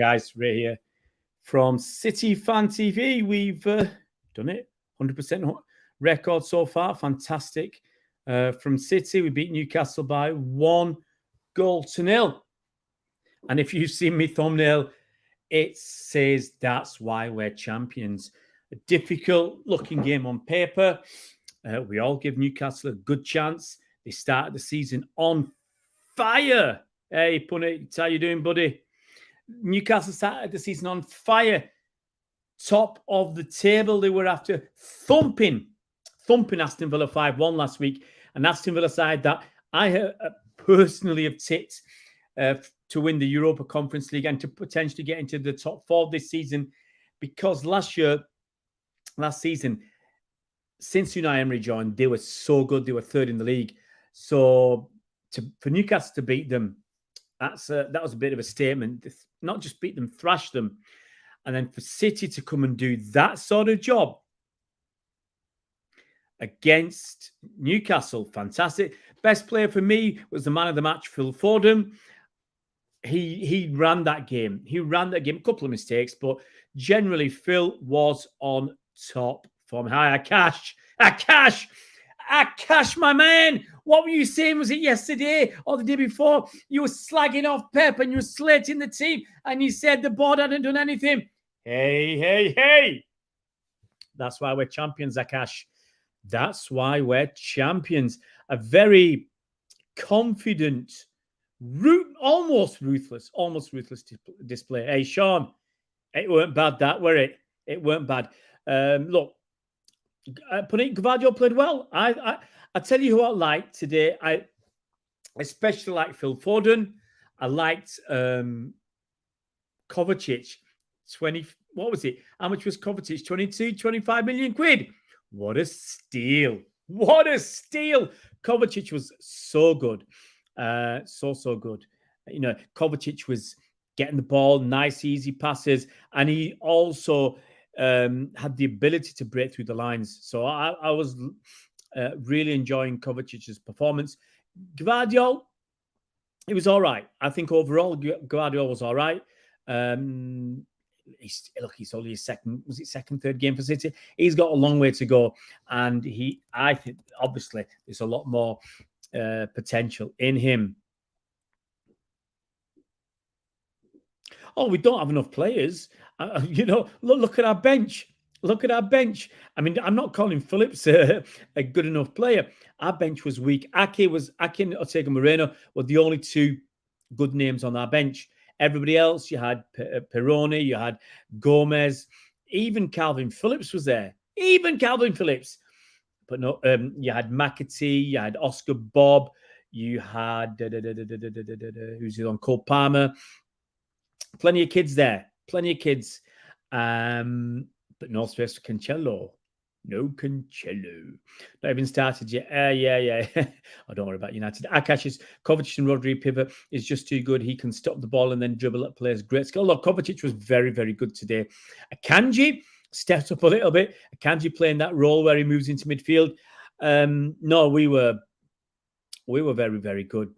guys, Ray here from City Fan TV. We've done it, 100% record so far. Fantastic. From City, we beat Newcastle by 1-0. And if you've seen my thumbnail, it says that's why we're champions. A difficult-looking game on paper. We all give Newcastle a good chance. They started the season on fire. Hey, Punit, how you doing, buddy? Newcastle started the season on fire. Top of the table. They were after thumping Aston Villa 5-1 last week. And Aston Villa side that I personally have tipped to win the Europa Conference League and to potentially get into the top 4 this season. Because last season, since Unai Emery joined, they were so good. They were 3rd in the league. So for Newcastle to beat them, that was a bit of a statement. Not just beat them, thrash them. And then for City to come and do that sort of job against Newcastle, fantastic. Best player for me was the man of the match, Phil Foden. He ran that game. A couple of mistakes, but generally Phil was on top form. Hi, Akash, my man. What were you saying? Was it yesterday or the day before? You were slagging off Pep and you were slating the team and you said the board hadn't done anything. Hey. That's why we're champions, Akash. That's why we're champions. A very confident, almost ruthless display. Hey, Sean, it weren't bad that, were it? It weren't bad. Look, Gvardiol played well. I tell you who I liked today. I especially liked Phil Foden. I liked Kovacic. What was it? How much was Kovacic? 25 million quid. What a steal. Kovacic was so good. So good. You know, Kovacic was getting the ball, nice, easy passes. And he also had the ability to break through the lines. So I was really enjoying Kovacic's performance. Gvardiol, it was all right. I think overall, Gvardiol was all right. He's only his second, third game for City. He's got a long way to go. And I think, obviously, there's a lot more potential in him. Oh, we don't have enough players. Look at our bench. I mean, I'm not calling Phillips a good enough player. Our bench was weak. Ake and Ortega Moreno were the only 2 good names on our bench. Everybody else, you had Peroni, you had Gomez, even Calvin Phillips was there. But no, you had McAtee, you had Oscar Bob, you had who's it on, Cole Palmer. Plenty of kids there. But no space for Cancelo. No Cancelo. Not even started yet. Yeah. Oh, don't worry about United. Akash's Kovacic and Rodri pivot is just too good. He can stop the ball and then dribble at players. Great skill. Look, Kovacic was very, very good today. Akanji stepped up a little bit. Akanji playing that role where he moves into midfield. No, we were very, very good.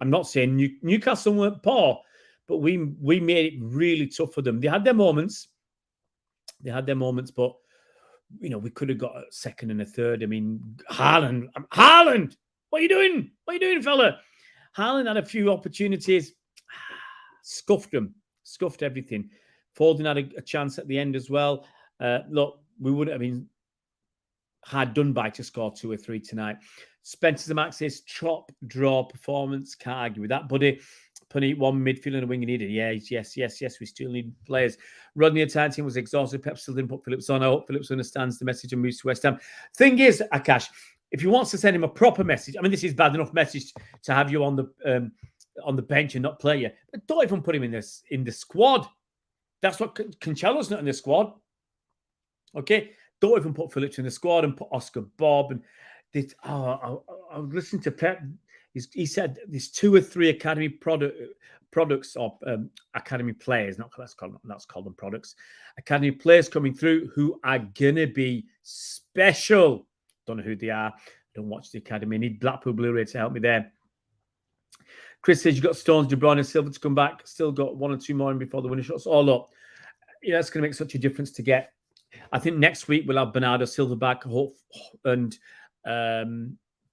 I'm not saying Newcastle weren't poor, but we made it really tough for them. They had their moments, but you know, we could have got a second and a third. I mean, Haaland, what are you doing? Fella? Haaland had a few opportunities, scuffed everything. Foden had a chance at the end as well. Look, we wouldn't have been hard done by to score 2 or 3 tonight. Spencer Maxis, chop draw performance. Can't argue with that, buddy. Punit, 1 midfield and a wing needed. Yes. We still need players. Rodney Attian was exhausted. Pep still didn't put Phillips on. I hope Phillips understands the message and moves to West Ham. Thing is, Akash, if he wants to send him a proper message, I mean, this is bad enough message to have you on the bench and not play you. But don't even put him in the squad. That's what Cancelo's not in the squad. Okay, don't even put Phillips in the squad and put Oscar Bob and. I was listening to Pep. He said there's 2 or 3 academy products or academy players. Let's call them products. Academy players coming through who are gonna be special. Don't know who they are. Don't watch the academy. I need Blackpool Blu-ray to help me there. Chris says you've got Stones, De Bruyne, and Silva to come back. Still got 1 or 2 more in before the winner shots. All up. Yeah, it's going to make such a difference to get. I think next week we'll have Bernardo Silva back, and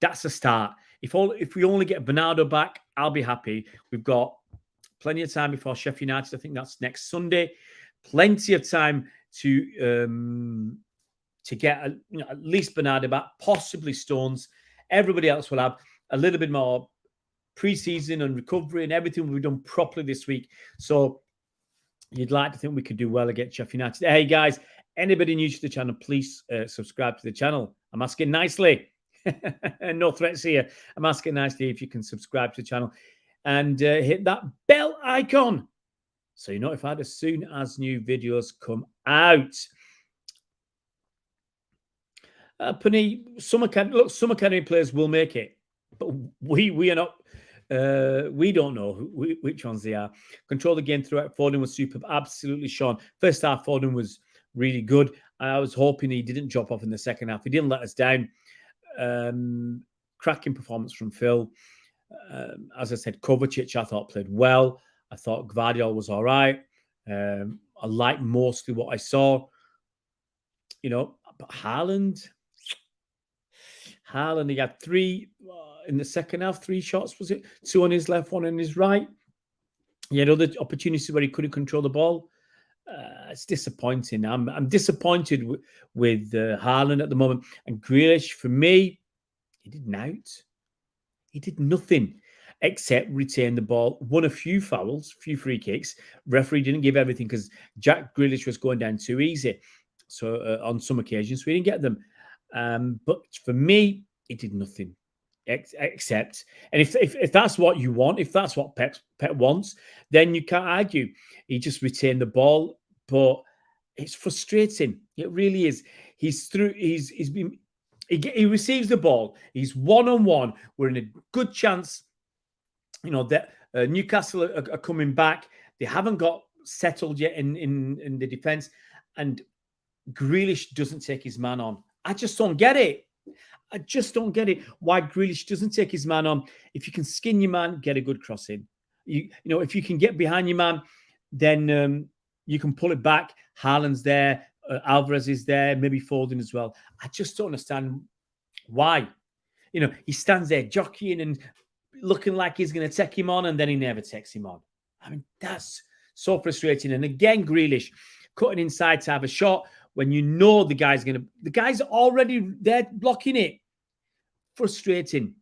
that's a start. If we only get Bernardo back, I'll be happy. We've got plenty of time before Sheffield United. I think that's next Sunday. Plenty of time to get at least Bernardo back, possibly Stones. Everybody else will have a little bit more pre-season and recovery, and everything will be done properly this week. So you'd like to think we could do well against Sheffield United. Hey guys, anybody new to the channel, please subscribe to the channel. I'm asking nicely. No threats here. I'm asking nicely if you can subscribe to the channel and hit that bell icon so you're notified as soon as new videos come out. Penny, some academy players will make it, but we are not. We don't know which ones they are. Control the game throughout. Foden was superb. Absolutely, Sean. First half, Foden was really good. I was hoping he didn't drop off in the second half. He didn't let us down. Cracking performance from Phil. As I said, Kovacic I thought played well. I thought Gvardiol was all right. I liked mostly what I saw. But Haaland, he had 3 in the second half, 3 shots, was it? 2 on his left, 1 on his right. He had other opportunities where he couldn't control the ball. It's disappointing. I'm disappointed with Haaland at the moment. And Grealish, for me, he did He did nothing except retain the ball. Won a few fouls, a few free kicks. Referee didn't give everything because Jack Grealish was going down too easy. So on some occasions, we didn't get them. But for me, he did nothing except. And if that's what you want, if that's what Pep wants, then you can't argue. He just retained the ball, but it's frustrating. It really is. He receives the ball. He's one-on-one. We're in a good chance. That Newcastle are coming back. They haven't got settled yet in the defense, and Grealish doesn't take his man on. I just don't get it. I just don't get it. Why Grealish doesn't take his man on. If you can skin your man, get a good cross in. If you can get behind your man, then you can pull it back. Haaland's there. Alvarez is there. Maybe Foden as well. I just don't understand why. He stands there jockeying and looking like he's going to take him on, and then he never takes him on. I mean, that's so frustrating. And again, Grealish cutting inside to have a shot when the guy's already there blocking it. Frustrating.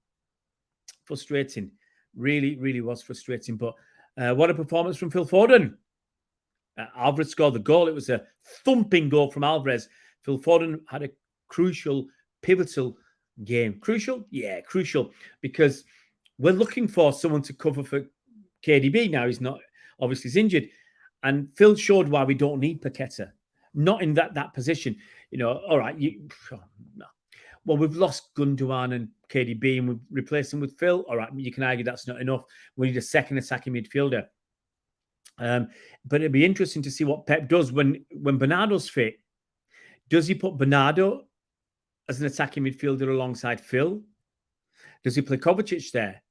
Really, really was frustrating. But what a performance from Phil Foden. Alvarez scored the goal. It was a thumping goal from Alvarez. Phil Foden had a crucial, pivotal game. Crucial? Yeah, crucial. Because we're looking for someone to cover for KDB now. He's not, obviously he's injured. And Phil showed why we don't need Paqueta. Not in that position. All right. No. Well, we've lost Gundogan and KDB and we've replaced them with Phil. All right. You can argue that's not enough. We need a second attacking midfielder. But it'd be interesting to see what Pep does when Bernardo's fit. Does he put Bernardo as an attacking midfielder alongside Phil? Does he play Kovacic there?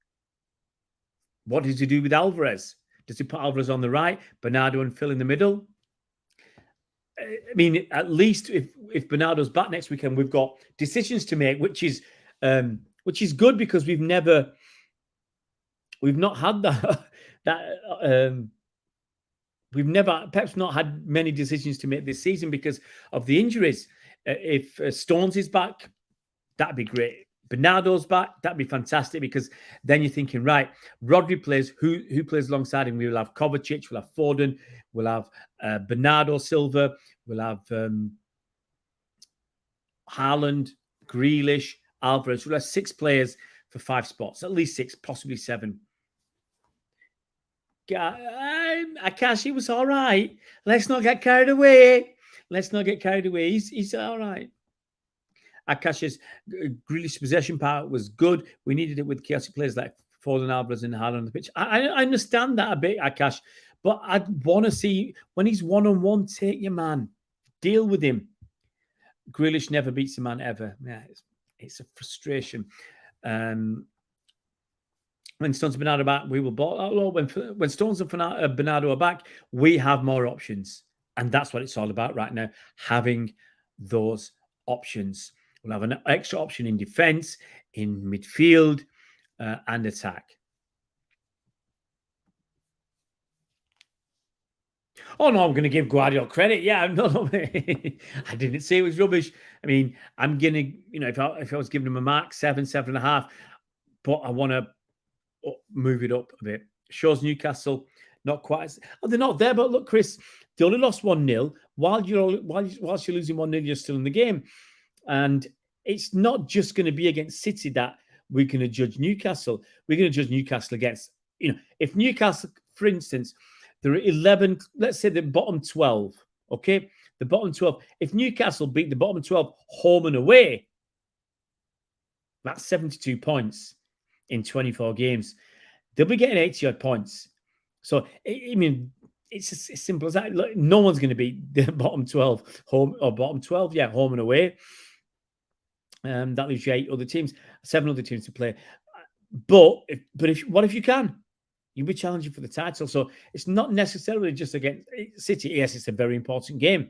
What does he do with Alvarez? Does he put Alvarez on the right, Bernardo and Phil in the middle? I mean, at least if Bernardo's back next weekend, we've got decisions to make, which is good because we've not had Pep's not had many decisions to make this season because of the injuries. If Stones is back, that'd be great. Bernardo's back, that'd be fantastic because then you're thinking, right, Rodri plays, who plays alongside him? We will have Kovacic, we'll have Foden, we'll have Bernardo Silva, we'll have Haaland, Grealish, Alvarez. We'll have 6 players for 5 spots, at least 6, possibly 7. Akashi was all right. Let's not get carried away. He's all right. Akash's Grealish possession power was good. We needed it with chaotic players like Foden, Alvarez, and Haaland on the pitch. I understand that a bit, Akash, but I'd want to see when he's one-on-one, take your man. Deal with him. Grealish never beats a man ever. Yeah, it's a frustration. When When Stones and Bernardo are back, we will ball. When Stones and Bernardo are back, we have more options. And that's what it's all about right now, having those options. We'll have an extra option in defence, in midfield, and attack. Oh no, I'm going to give Guardiola credit. Yeah, no, I didn't say it was rubbish. I mean, I'm going to, if I was giving him a mark, 7.5, but I want to move it up a bit. Shows Newcastle not quite. They're not there, but look, Chris, they only lost 1-0. Whilst you're losing 1-0, you're still in the game, and it's not just going to be against City that we're going to judge Newcastle. We're going to judge Newcastle against, if Newcastle, for instance, there are 11. Let's say the bottom 12. Okay, the bottom 12. If Newcastle beat the bottom 12 home and away, that's 72 points in 24 games. They'll be getting 80-odd points. So, I mean, it's as simple as that. Look, no one's going to beat the bottom 12 home or bottom 12, home and away. That leaves you 7 other teams to play. But what if you can? You'll be challenging for the title. So it's not necessarily just against City. Yes, it's a very important game,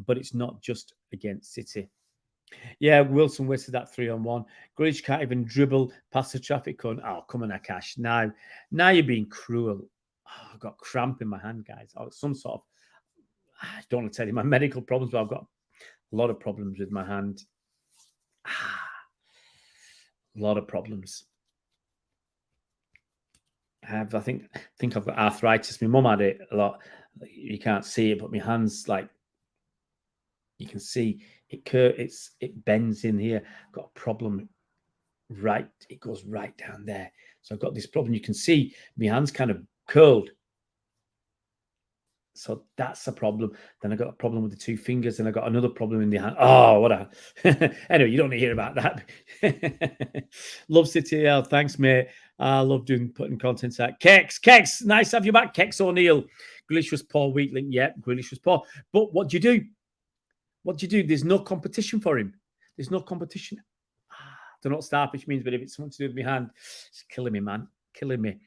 but it's not just against City. Yeah, Wilson wasted that 3-on-1. Grealish can't even dribble past the traffic cone. Oh, come on, Akash. Now you're being cruel. Oh, I've got cramp in my hand, guys. Oh, some sort of, I don't want to tell you my medical problems, but I've got a lot of problems with my hand. A lot of problems. I think I've got arthritis. My mum had it a lot. You can't see it, but my hands, like, you can see it bends in here. I've got a problem right. It goes right down there. So I've got this problem. You can see my hands kind of curled. So that's a problem. Then I got a problem with the 2 fingers, and I got another problem in the hand. Oh, what a anyway, you don't need to hear about that. Love City L. Thanks, mate. I love putting content out. Kex, nice to have you back. Kex O'Neill. Grealish was poor, weak link. Yeah, Grealish was poor. But what do you do? There's no competition for him. There's no competition. I don't know what starfish means, but if it's something to do with my hand, it's killing me, man. Killing me.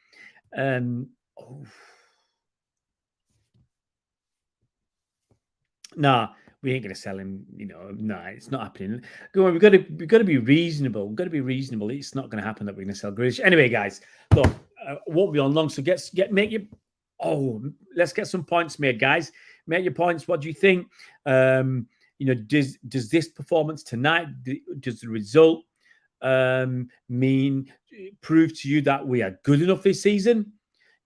Nah, we ain't going to sell him. Nah, it's not happening. Go on, we've got to be reasonable. We've got to be reasonable. It's not going to happen that we're going to sell Grealish. Anyway, guys, look, won't be on long. So make your. Oh, let's get some points made, guys. Make your points. What do you think? Does this performance tonight, does the result prove to you that we are good enough this season?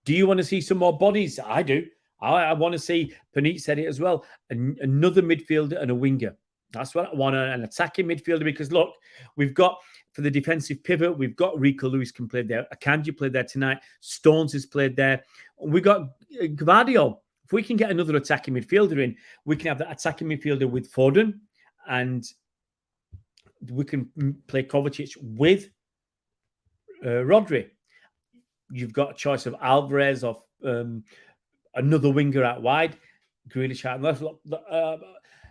Do you want to see some more bodies? I do. I want to see, Panit said it as well, another midfielder and a winger. That's what I want, an attacking midfielder, because look, we've got, for the defensive pivot, we've got Rico Lewis can play there. Akanji played there tonight. Stones has played there. We've got Gvardiol. If we can get another attacking midfielder in, we can have that attacking midfielder with Foden, and we can play Kovacic with Rodri. You've got a choice of Alvarez, of another winger out wide, Grealish out left.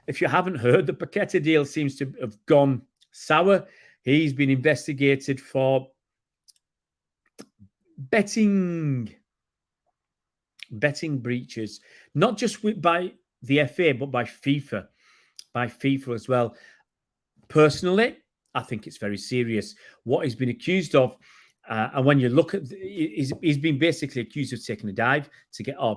If you haven't heard, the Paqueta deal seems to have gone sour. He's been investigated for betting breaches, not just by the FA, but by FIFA as well. Personally, I think it's very serious what he's been accused of. And when you look at, he's been basically accused of taking a dive to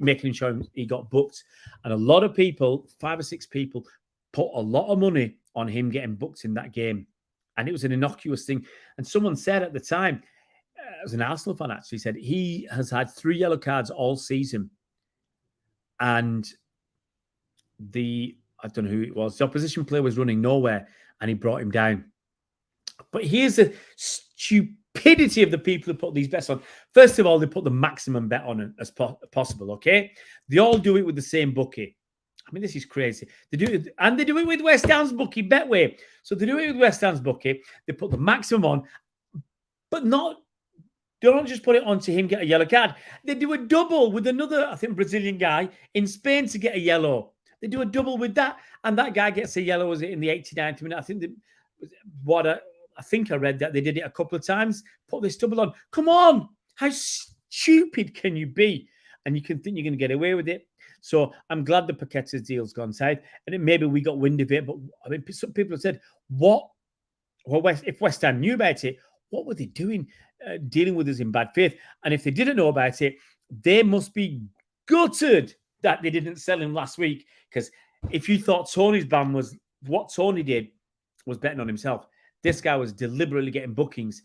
making sure he got booked. And a lot of people, 5 or 6 people, put a lot of money on him getting booked in that game. And it was an innocuous thing. And someone said at the time, it was an Arsenal fan actually, said he has had 3 yellow cards all season. And I don't know who it was, the opposition player was running nowhere and he brought him down. But here's the stupidity of the people who put these bets on. First of all, they put the maximum bet on as possible, okay? They all do it with the same bookie. I mean, this is crazy. They do it with West Ham's bookie, Betway. So they do it with West Ham's bookie. They put the maximum on, but they don't just put it on to him get a yellow card. They do a double with another, I think, Brazilian guy in Spain to get a yellow. They do a double with that, and that guy gets a yellow. Was it in the 89th minute? I I think I read that they did it a couple of times. Put this double on. Come on. How stupid can you be? And you can think you're going to get away with it. So I'm glad the Paqueta's deal's gone south. And maybe we got wind of it. But I mean, some people have said, what? Well, if West Ham knew about it, what were they doing dealing with us in bad faith? And if they didn't know about it, they must be gutted that they didn't sell him last week. Because if you thought Tony's ban was what Tony did was betting on himself, this guy was deliberately getting bookings.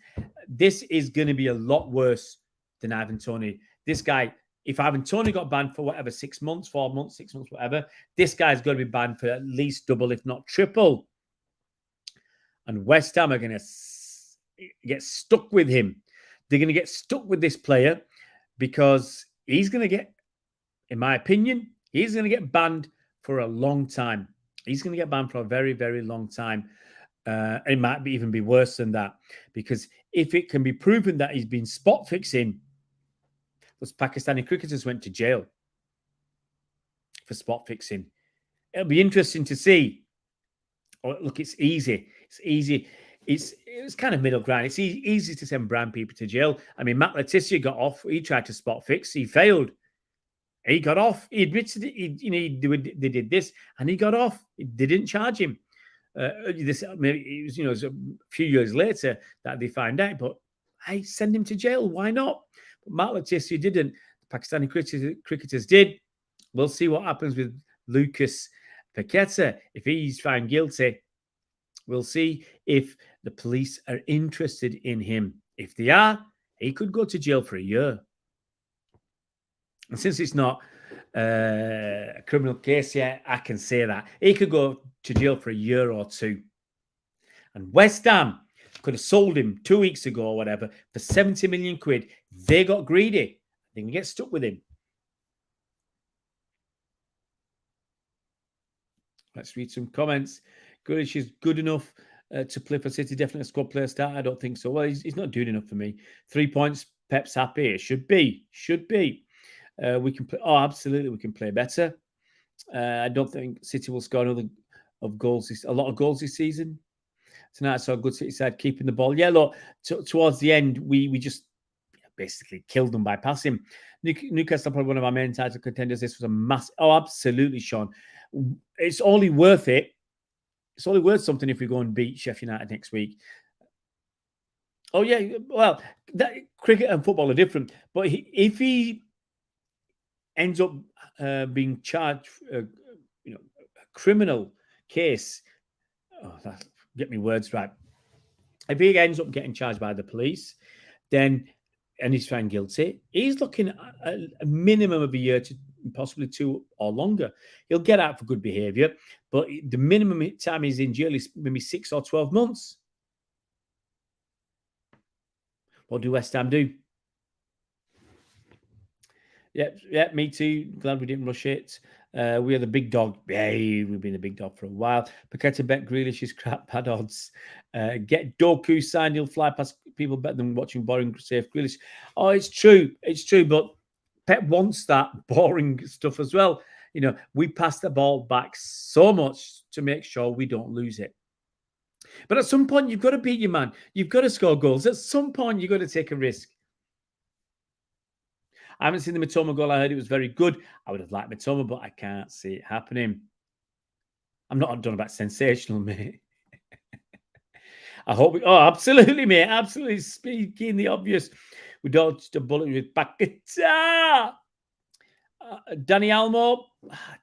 This is going to be a lot worse than Ivan Toney. This guy, if Ivan Toney got banned for whatever, 6 months, 4 months, 6 months, whatever, this guy's going to be banned for at least double, if not triple. And West Ham are going to get stuck with him. They're going to get stuck with this player because he's going to get, in my opinion, he's going to get banned for a long time. He's going to get banned for a very, very long time. It might even be worse than that, because if it can be proven that he's been spot fixing, those Pakistani cricketers went to jail for spot fixing. It'll be interesting to see. Oh, look, it's easy. It's easy. It's kind of middle ground. It's easy to send brown people to jail. I mean, Matt Letizia got off. He tried to spot fix. He failed. He got off. He admitted it. They did this, and he got off. They didn't charge him. Maybe it was a few years later that they found out. But hey, send him to jail. Why not? But Matt Letizia didn't. The Pakistani cricketers did. We'll see what happens with Lucas Paqueta. If he's found guilty, we'll see if the police are interested in him. If they are, he could go to jail for a year. And since it's not a criminal case yet, I can say that. He could go to jail for a year or two. And West Ham could have sold him 2 weeks ago or whatever for 70 million quid. They got greedy. They can get stuck with him. Let's read some comments. Grealish is good enough to play for City. Definitely a squad player start. I don't think so. Well, he's not doing enough for me. 3 points. Pep's happy. It should be. Should be. We can play. Oh, absolutely. We can play better. I don't think City will score a lot of goals this season. Tonight I saw a good City side keeping the ball. Yeah, look, towards the end, we just basically killed them by passing. Newcastle probably one of our main title contenders. This was a massive. Oh, absolutely, Sean. It's only worth it. It's only worth something if we go and beat Sheffield United next week. Oh yeah, well, cricket and football are different. But if he ends up being charged, a criminal case. Oh, get me words right. If he ends up getting charged by the police, then and he's found guilty, he's looking at a minimum of a year to possibly 2 or longer. He'll get out for good behaviour, but the minimum time he's in jail is maybe 6 or 12 months. What do West Ham do? Yeah, me too. Glad we didn't rush it. We are the big dog. Yeah, we've been the big dog for a while. Paqueta bet Grealish is crap, bad odds. Get Doku signed, he'll fly past people better than watching boring, safe Grealish. Oh, it's true. It's true, but Pep wants that boring stuff as well. We pass the ball back so much to make sure we don't lose it. But at some point, you've got to beat your man. You've got to score goals. At some point, you've got to take a risk. I haven't seen the Mitoma goal. I heard it was very good. I would have liked Mitoma, but I can't see it happening. I'm not done about sensational, mate. I hope absolutely, mate. Absolutely. Speaking the obvious. We dodged a bullet with Paqueta. Danny Almo.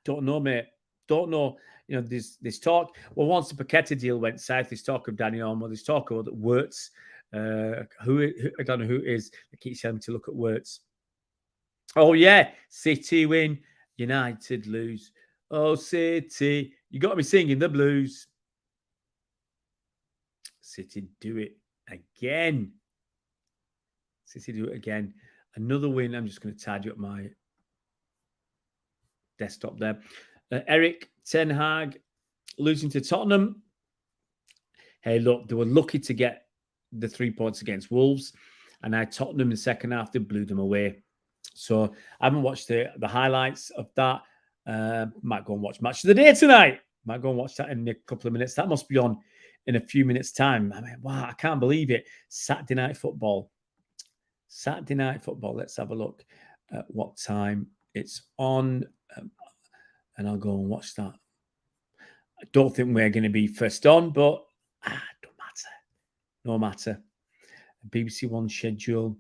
Don't know, mate. Don't know. This talk. Well, once the Paqueta deal went south, there's talk of Danny Almo. There's talk of Wirtz. Who I don't know who it is. I keep telling me to look at Wirtz. Oh, yeah. City win. United lose. Oh, City. You got me singing the blues. City do it again. City do it again. Another win. I'm just going to tidy up my desktop there. Eric Ten Hag losing to Tottenham. Hey, look, they were lucky to get the 3 points against Wolves. And now Tottenham in the second half, they blew them away. So I haven't watched the highlights of that. Might go and watch Match of the Day tonight. Might go and watch that in a couple of minutes. That must be on in a few minutes' time. I mean, wow, I can't believe it. Saturday night football. Saturday night football. Let's have a look at what time it's on, and I'll go and watch that. I don't think we're going to be first on, but don't matter. No matter. BBC One schedule.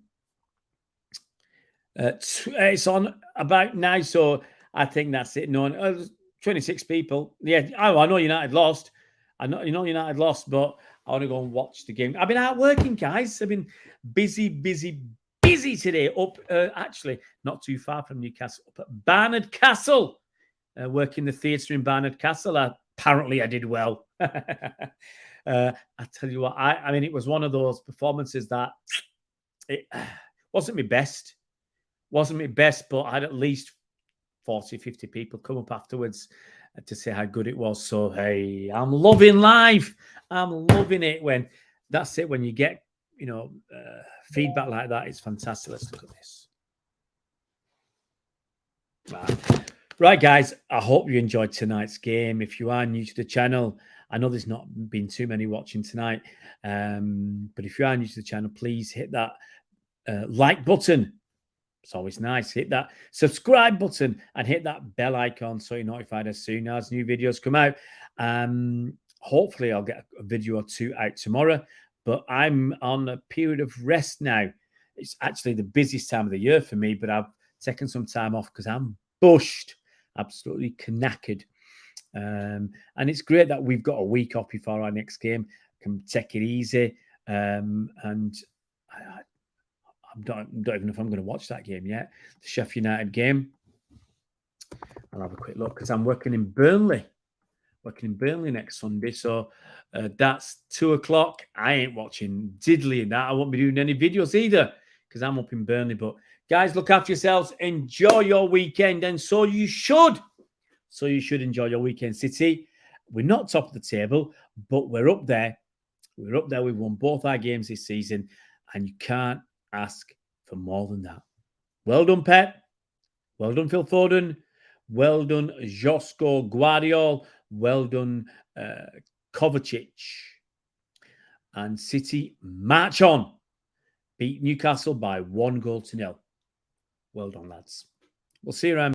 It's on about now, so I think that's it. No, 26 people. Yeah, I know United lost. I know United lost, but I want to go and watch the game. I've been out working, guys. I've been busy today. Up, actually, not too far from Newcastle, up at Barnard Castle. Working the theatre in Barnard Castle. Apparently, I did well. I tell you what, I mean, it was one of those performances that it wasn't my best. Wasn't my best, but I had at least 40, 50 people come up afterwards to say how good it was. So, hey, I'm loving life. I'm loving it when that's it. When you get, feedback like that, it's fantastic. Let's look at this. Right, guys, I hope you enjoyed tonight's game. If you are new to the channel, I know there's not been too many watching tonight, but if you are new to the channel, please hit that like button. It's always nice. Hit that subscribe button and hit that bell icon so you're notified as soon as new videos come out. Hopefully, I'll get a video or two out tomorrow, but I'm on a period of rest now. It's actually the busiest time of the year for me, but I've taken some time off because I'm bushed, absolutely knackered. And it's great that we've got a week off before our next game. Can take it easy. And I don't even know if I'm going to watch that game yet. The Sheffield United game. I'll have a quick look because I'm working in Burnley. Next Sunday. So that's 2:00. I ain't watching diddly in that. I won't be doing any videos either because I'm up in Burnley. But guys, look after yourselves. Enjoy your weekend. And so you should. So you should enjoy your weekend, City. We're not top of the table, but we're up there. We're up there. We've won both our games this season. And you can't ask for more than that. Well done, Pep. Well done, Phil Foden. Well done, Josko Guardiola. Well done, Kovacic. And City march on. Beat Newcastle by 1-0. Well done, lads. We'll see you around.